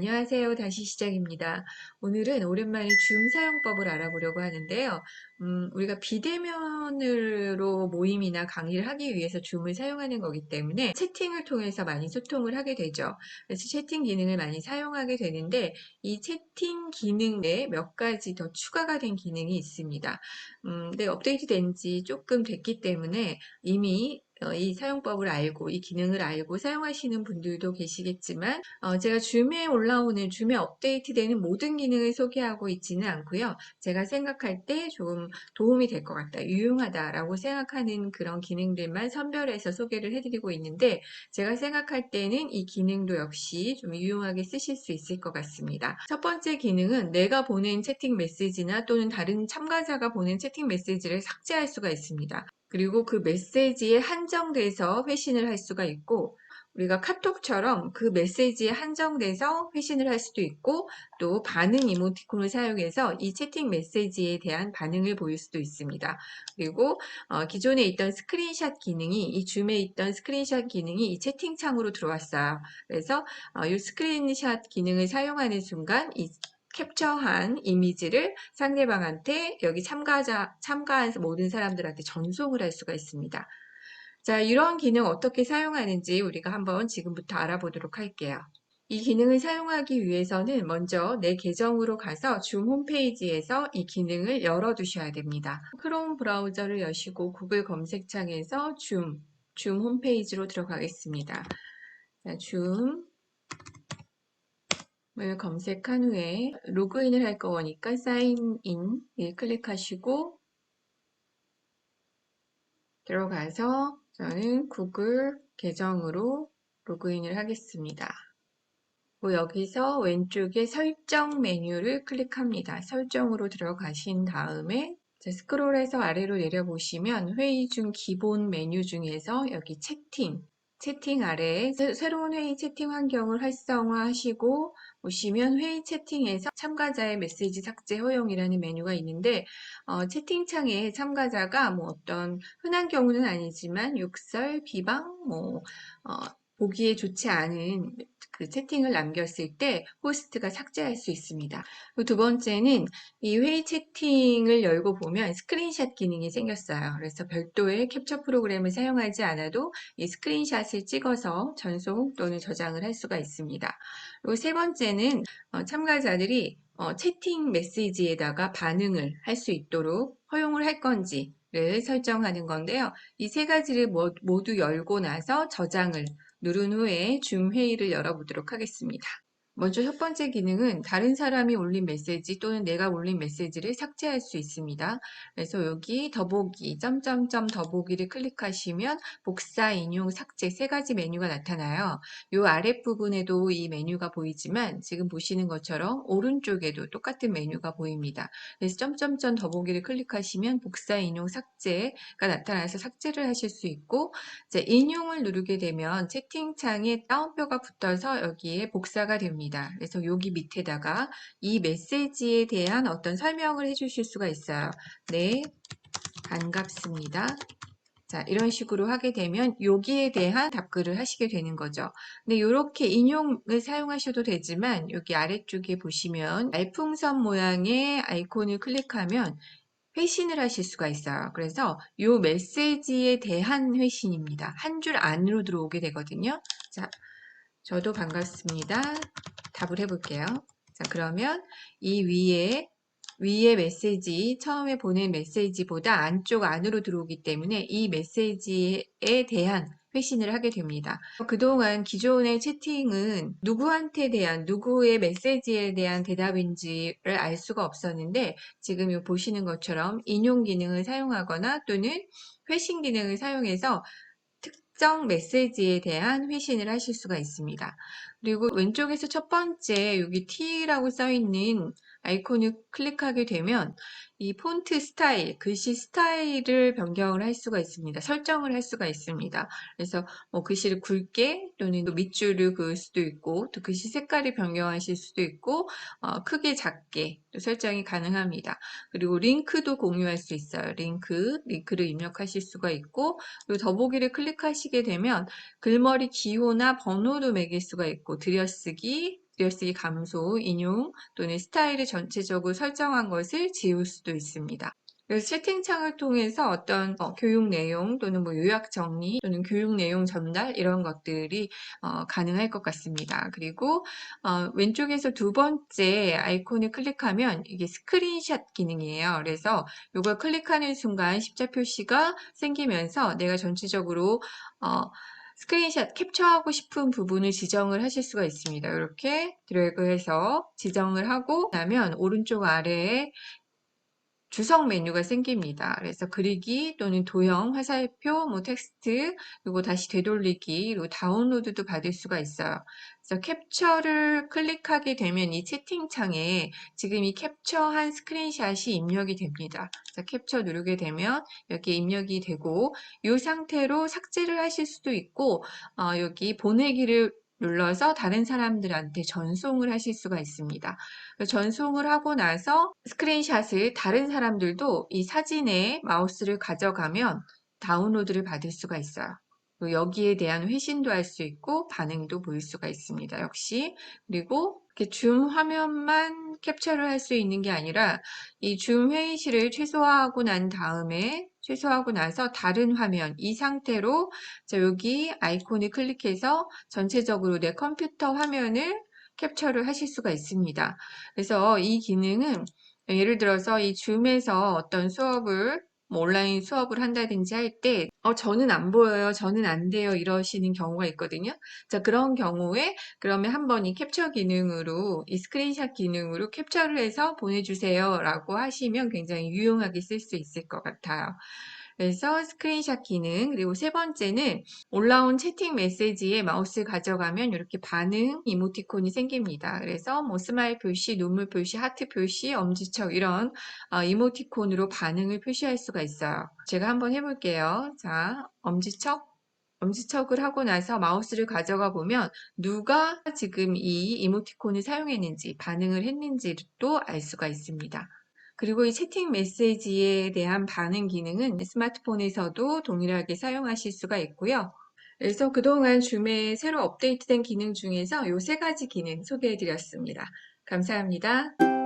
안녕하세요. 다시 시작입니다. 오늘은 오랜만에 줌 사용법을 알아보려고 하는데요. 우리가 비대면으로 모임이나 강의를 하기 위해서 줌을 사용하는 거기 때문에 채팅을 통해서 많이 소통을 하게 되죠. 그래서 채팅 기능을 많이 사용하게 되는데 이 채팅 기능 내에 몇 가지 더 추가가 된 기능이 있습니다. 근데 업데이트 된 지 조금 됐기 때문에 이미 이 사용법을 알고 이 기능을 알고 사용하시는 분들도 계시겠지만 제가 줌에 업데이트되는 모든 기능을 소개하고 있지는 않고요. 제가 생각할 때 조금 도움이 될 것 같다, 유용하다라고 생각하는 그런 기능들만 선별해서 소개를 해드리고 있는데 제가 생각할 때는 이 기능도 역시 좀 유용하게 쓰실 수 있을 것 같습니다. 첫 번째 기능은 내가 보낸 채팅 메시지나 또는 다른 참가자가 보낸 채팅 메시지를 삭제할 수가 있습니다. 그리고 그 메시지에 한정돼서 회신을 할 수가 있고 우리가 카톡처럼 그 메시지에 한정돼서 회신을 할 수도 있고 또 반응 이모티콘을 사용해서 이 채팅 메시지에 대한 반응을 보일 수도 있습니다. 그리고 기존에 있던 스크린샷 기능이 이 줌에 있던 스크린샷 기능이 이 채팅창으로 들어왔어요. 그래서 이 스크린샷 기능을 사용하는 순간 이 캡처한 이미지를 상대방한테 여기 참가한 모든 사람들한테 전송을 할 수가 있습니다. 자, 이런 기능 어떻게 사용하는지 우리가 한번 지금부터 알아보도록 할게요. 이 기능을 사용하기 위해서는 먼저 내 계정으로 가서 줌 홈페이지에서 이 기능을 열어두셔야 됩니다. 크롬 브라우저를 여시고 구글 검색창에서 줌 홈페이지로 들어가겠습니다. 자, 줌을 검색한 후에 로그인을 할 거니까 사인인을 클릭하시고 들어가서 저는 구글 계정으로 로그인을 하겠습니다. 여기서 왼쪽에 설정 메뉴를 클릭합니다. 설정으로 들어가신 다음에 스크롤해서 아래로 내려보시면 회의 중 기본 메뉴 중에서 여기 채팅 아래에 새로운 회의 채팅 환경을 활성화하시고 보시면 회의 채팅에서 참가자의 메시지 삭제 허용이라는 메뉴가 있는데 채팅창에 참가자가 어떤 흔한 경우는 아니지만 욕설, 비방, 보기에 좋지 않은 그 채팅을 남겼을 때 호스트가 삭제할 수 있습니다. 두 번째는 이 회의 채팅을 열고 보면 스크린샷 기능이 생겼어요. 그래서 별도의 캡처 프로그램을 사용하지 않아도 이 스크린샷을 찍어서 전송 또는 저장을 할 수가 있습니다. 그리고 세 번째는 참가자들이 채팅 메시지에다가 반응을 할 수 있도록 허용을 할 건지를 설정하는 건데요. 이 세 가지를 모두 열고 나서 저장을 누른 후에 줌 회의를 열어보도록 하겠습니다. 먼저 첫 번째 기능은 다른 사람이 올린 메시지 또는 내가 올린 메시지를 삭제할 수 있습니다. 그래서 여기 더보기, 점점점 더보기를 클릭하시면 복사, 인용, 삭제 세 가지 메뉴가 나타나요. 이 아랫부분에도 이 메뉴가 보이지만 지금 보시는 것처럼 오른쪽에도 똑같은 메뉴가 보입니다. 그래서 점점점 더보기를 클릭하시면 복사, 인용, 삭제가 나타나서 삭제를 하실 수 있고 이제 인용을 누르게 되면 채팅창에 따옴표가 붙어서 여기에 복사가 됩니다. 그래서 여기 밑에다가 이 메시지에 대한 어떤 설명을 해주실 수가 있어요. 네, 반갑습니다. 자, 이런 식으로 하게 되면 여기에 대한 답글을 하시게 되는 거죠. 근데 이렇게 인용을 사용하셔도 되지만 여기 아래쪽에 보시면 말풍선 모양의 아이콘을 클릭하면 회신을 하실 수가 있어요. 그래서 이 메시지에 대한 회신입니다. 한 줄 안으로 들어오게 되거든요. 자, 저도 반갑습니다. 답을 해볼게요. 자, 그러면 이 위에 메시지, 처음에 보낸 메시지보다 안쪽 안으로 들어오기 때문에 이 메시지에 대한 회신을 하게 됩니다. 그동안 기존의 채팅은 누구의 메시지에 대한 대답인지를 알 수가 없었는데 지금 보시는 것처럼 인용 기능을 사용하거나 또는 회신 기능을 사용해서 특정 메시지에 대한 회신을 하실 수가 있습니다. 그리고 왼쪽에서 첫 번째 여기 T라고 써있는 아이콘을 클릭하게 되면 이 폰트 스타일, 글씨 스타일을 변경을 할 수가 있습니다. 설정을 할 수가 있습니다. 그래서 글씨를 굵게 또는 또 밑줄을 그을 수도 있고 또 글씨 색깔을 변경하실 수도 있고 크게 작게 또 설정이 가능합니다. 그리고 링크도 공유할 수 있어요. 링크를 입력하실 수가 있고 그리고 더보기를 클릭하시게 되면 글머리 기호나 번호도 매길 수가 있고 들여쓰기, 띄어쓰기 감소, 인용 또는 스타일을 전체적으로 설정한 것을 지울 수도 있습니다. 그래서 채팅창을 통해서 어떤 교육 내용 또는 뭐 요약 정리 또는 교육 내용 전달 이런 것들이 가능할 것 같습니다. 그리고 왼쪽에서 두 번째 아이콘을 클릭하면 이게 스크린샷 기능이에요. 그래서 이걸 클릭하는 순간 십자 표시가 생기면서 내가 전체적으로 스크린샷 캡처하고 싶은 부분을 지정을 하실 수가 있습니다. 이렇게 드래그해서 지정을 하고 나면 오른쪽 아래에 주석 메뉴가 생깁니다. 그래서 그리기 또는 도형, 화살표, 뭐 텍스트, 그리고 다시 되돌리기, 그리고 다운로드도 받을 수가 있어요. 그래서 캡처를 클릭하게 되면 이 채팅창에 지금 이 캡처한 스크린샷이 입력이 됩니다. 그래서 캡처 누르게 되면 여기 입력이 되고 이 상태로 삭제를 하실 수도 있고 여기 보내기를 눌러서 다른 사람들한테 전송을 하실 수가 있습니다. 전송을 하고 나서 스크린샷을 다른 사람들도 이 사진에 마우스를 가져가면 다운로드를 받을 수가 있어요. 여기에 대한 회신도 할 수 있고 반응도 보일 수가 있습니다. 역시. 그리고 이렇게 줌 화면만 캡처를 할 수 있는 게 아니라 이 줌 회의실을 최소화하고 난 다음에 최소화하고 나서 다른 화면 이 상태로 여기 아이콘을 클릭해서 전체적으로 내 컴퓨터 화면을 캡처를 하실 수가 있습니다. 그래서 이 기능은 예를 들어서 이 줌에서 어떤 수업을 뭐 온라인 수업을 한다든지 할 때 저는 안 보여요. 저는 안 돼요. 이러시는 경우가 있거든요. 자, 그런 경우에 그러면 한번 이 캡처 기능으로 이 스크린샷 기능으로 캡처를 해서 보내주세요 라고 하시면 굉장히 유용하게 쓸 수 있을 것 같아요. 그래서 스크린샷 기능, 그리고 세 번째는 올라온 채팅 메시지에 마우스 가져가면 이렇게 반응 이모티콘이 생깁니다. 그래서 뭐 스마일 표시, 눈물 표시, 하트 표시, 엄지척 이런 이모티콘으로 반응을 표시할 수가 있어요. 제가 한번 해볼게요. 자, 엄지척을 하고 나서 마우스를 가져가 보면 누가 지금 이 이모티콘을 사용했는지 반응을 했는지도 알 수가 있습니다. 그리고 이 채팅 메시지에 대한 반응 기능은 스마트폰에서도 동일하게 사용하실 수가 있고요. 그래서 그동안 줌에 새로 업데이트된 기능 중에서 이 세 가지 기능 소개해 드렸습니다. 감사합니다.